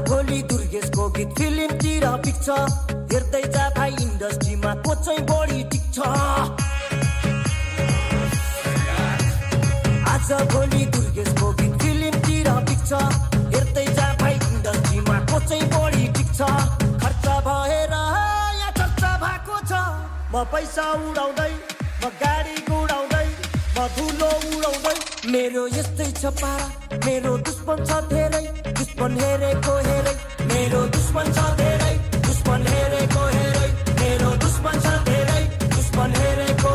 भोलि दुर्गेशको गीत फिल्मतिर पिक्छ हेर्दै जा भाइ इन्डस्ट्रीमा को चाहिँ बढी टिक्छ आज भोलि दुर्गेशको गीत फिल्मतिर पिक्छ हेर्दै जा भाइ इन्डस्ट्रीमा को चाहिँ बढी टिक्छ खर्च भएर यहाँ चर्चा भएको छ म पैसा उडाउँदै म गाडी गुडाउँदै म धुलो उडाउँदै मेरो यस्तै छ पारा मेरो दुश्मन छ धेरै दुश्मन हेरेको हेरै मेरो दुश्मन छ धेरै दुश्मन हेरेको हेरै मेरो दुश्मन छ धेरै दुश्मन हेरेको